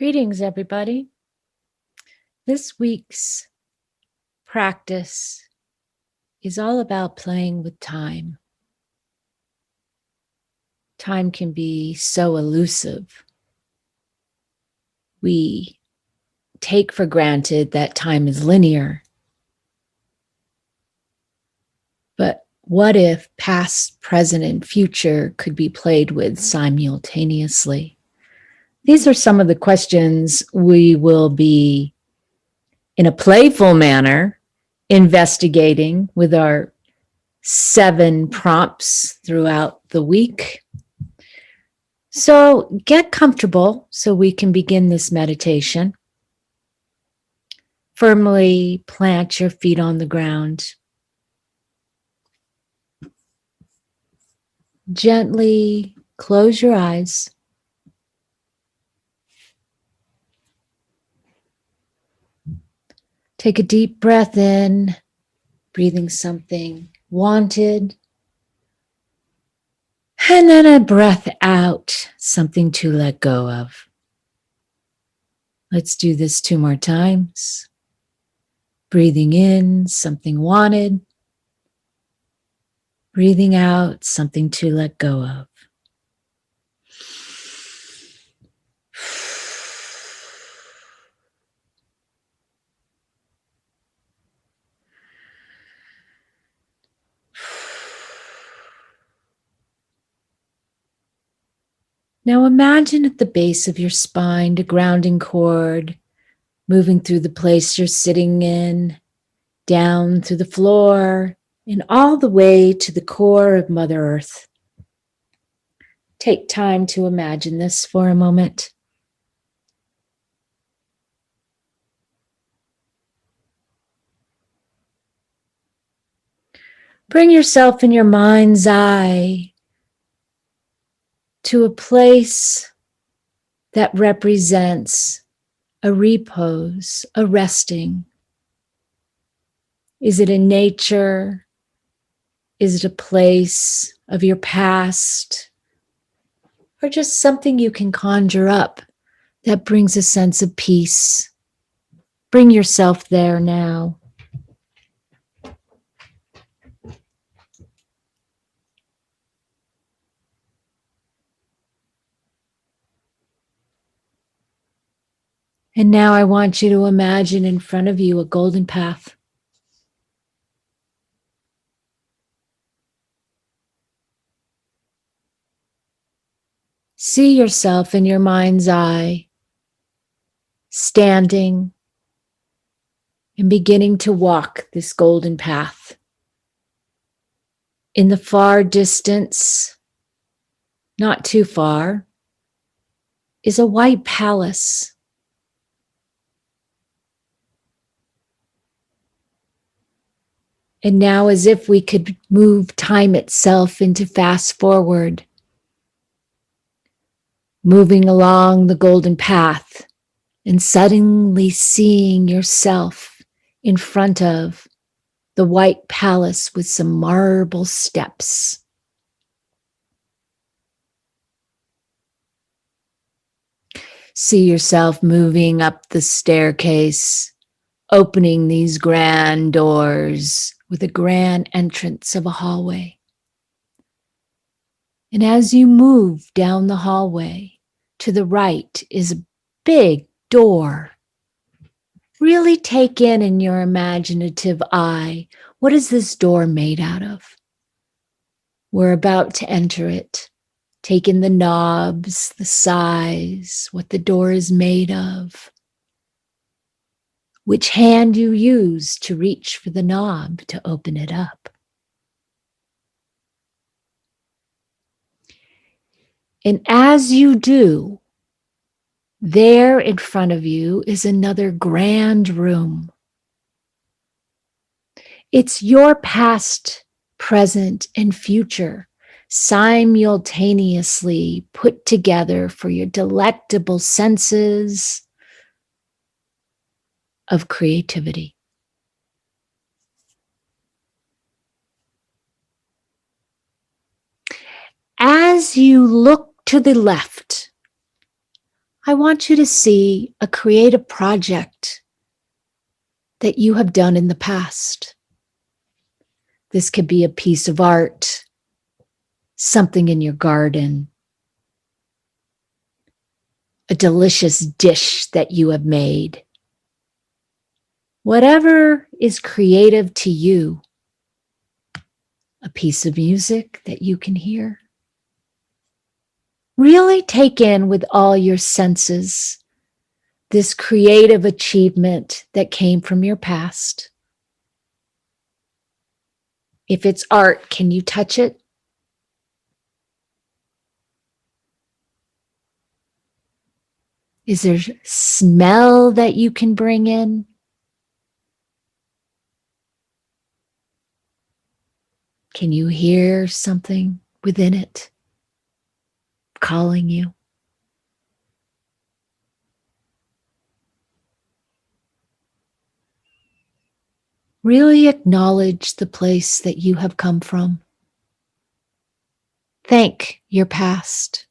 Greetings, everybody. This week's practice is all about playing with time. Time can be so elusive. We take for granted that time is linear. But what if past, present, and future could be played with simultaneously? These are some of the questions we will be, in a playful manner, investigating with our 7 prompts throughout the week. So get comfortable so we can begin this meditation. Firmly plant your feet on the ground. Gently close your eyes. Take a deep breath in, breathing something wanted. And then a breath out, something to let go of. Let's do this 2 more times. Breathing in, something wanted. Breathing out, something to let go of. Now imagine at the base of your spine a grounding cord moving through the place you're sitting in, down through the floor, and all the way to the core of Mother Earth. Take time to imagine this for a moment. Bring yourself in your mind's eye to a place that represents a repose, a resting. Is it in nature? Is it a place of your past? Or just something you can conjure up that brings a sense of peace? Bring yourself there now. And now I want you to imagine in front of you a golden path. See yourself in your mind's eye, standing and beginning to walk this golden path. In the far distance, not too far, is a white palace. And now, as if we could move time itself into fast forward, moving along the golden path and suddenly seeing yourself in front of the white palace with some marble steps. See yourself moving up the staircase, opening these grand doors with a grand entrance of a hallway. And as you move down the hallway, to the right is a big door. Really take in your imaginative eye, what is this door made out of? We're about to enter it. Take in the knobs, the size, what the door is made of. Which hand you use to reach for the knob to open it up. And as you do, there in front of you is another grand room. It's your past, present, and future simultaneously put together for your delectable senses of creativity. As you look to the left, I want you to see a creative project that you have done in the past. This could be a piece of art, something in your garden, a delicious dish that you have made. Whatever is creative to you, a piece of music that you can hear. Really take in with all your senses this creative achievement that came from your past. If it's art, can you touch it? Is there smell that you can bring in? Can you hear something within it calling you? Really acknowledge the place that you have come from. Thank your past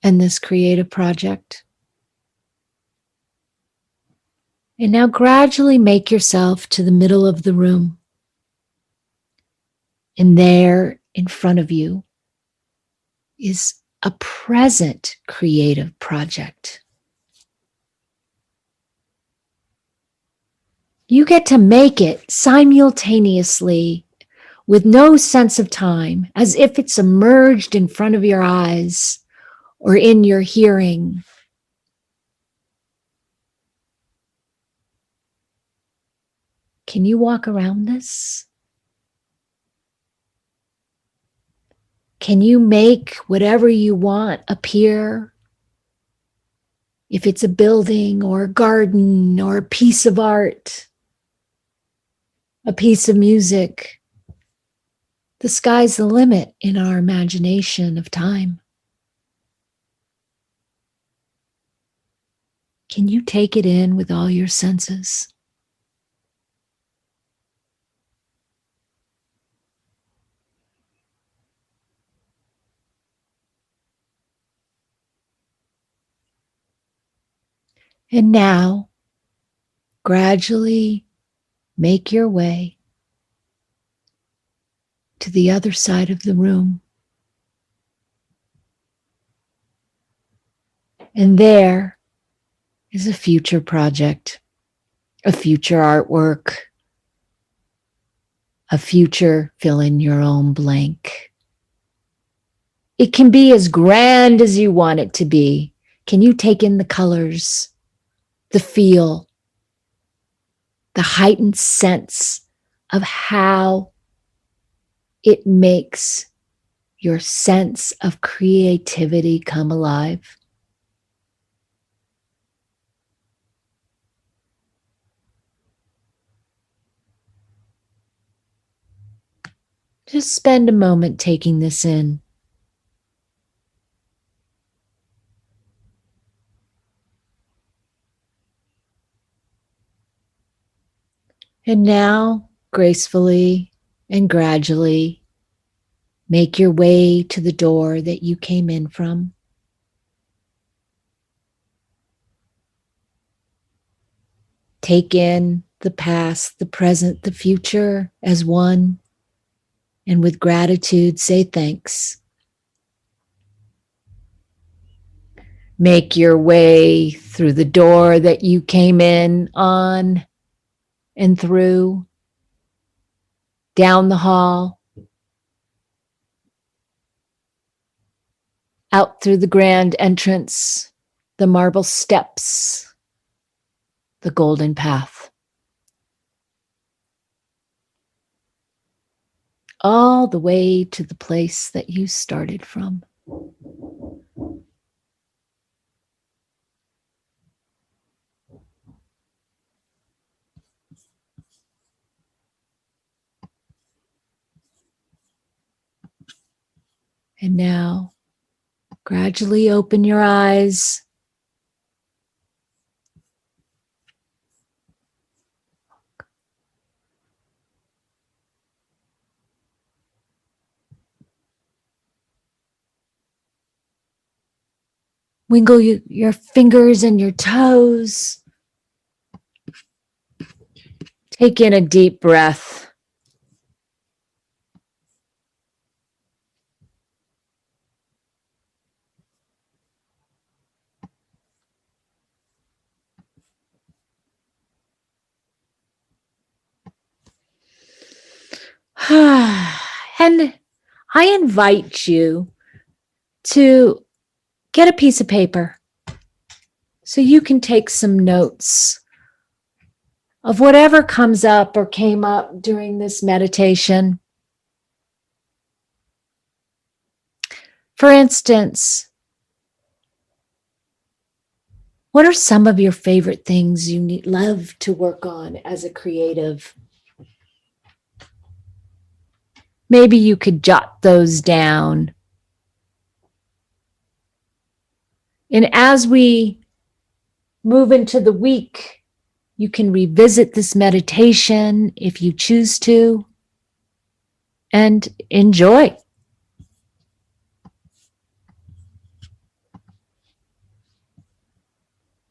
and this creative project. And now gradually make yourself to the middle of the room. And there in front of you is a present creative project. You get to make it simultaneously with no sense of time, as if it's emerged in front of your eyes or in your hearing. Can you walk around this? Can you make whatever you want appear? If it's a building or a garden or a piece of art, a piece of music, the sky's the limit in our imagination of time. Can you take it in with all your senses? And now, gradually make your way to the other side of the room. And there is a future project, a future artwork, a future fill in your own blank. It can be as grand as you want it to be. Can you take in the colors, the feel, the heightened sense of how it makes your sense of creativity come alive? Just spend a moment taking this in. And now, gracefully and gradually, make your way to the door that you came in from. Take in the past, the present, the future as one, and with gratitude, say thanks. Make your way through the door that you came in on and through, down the hall, out through the grand entrance, the marble steps, the golden path, all the way to the place that you started from. And now, gradually open your eyes. Wiggle your fingers and your toes. Take in a deep breath. And I invite you to get a piece of paper so you can take some notes of whatever comes up or came up during this meditation. For instance, what are some of your favorite things you love to work on as a creative? Maybe you could jot those down. And as we move into the week, you can revisit this meditation if you choose to, and enjoy.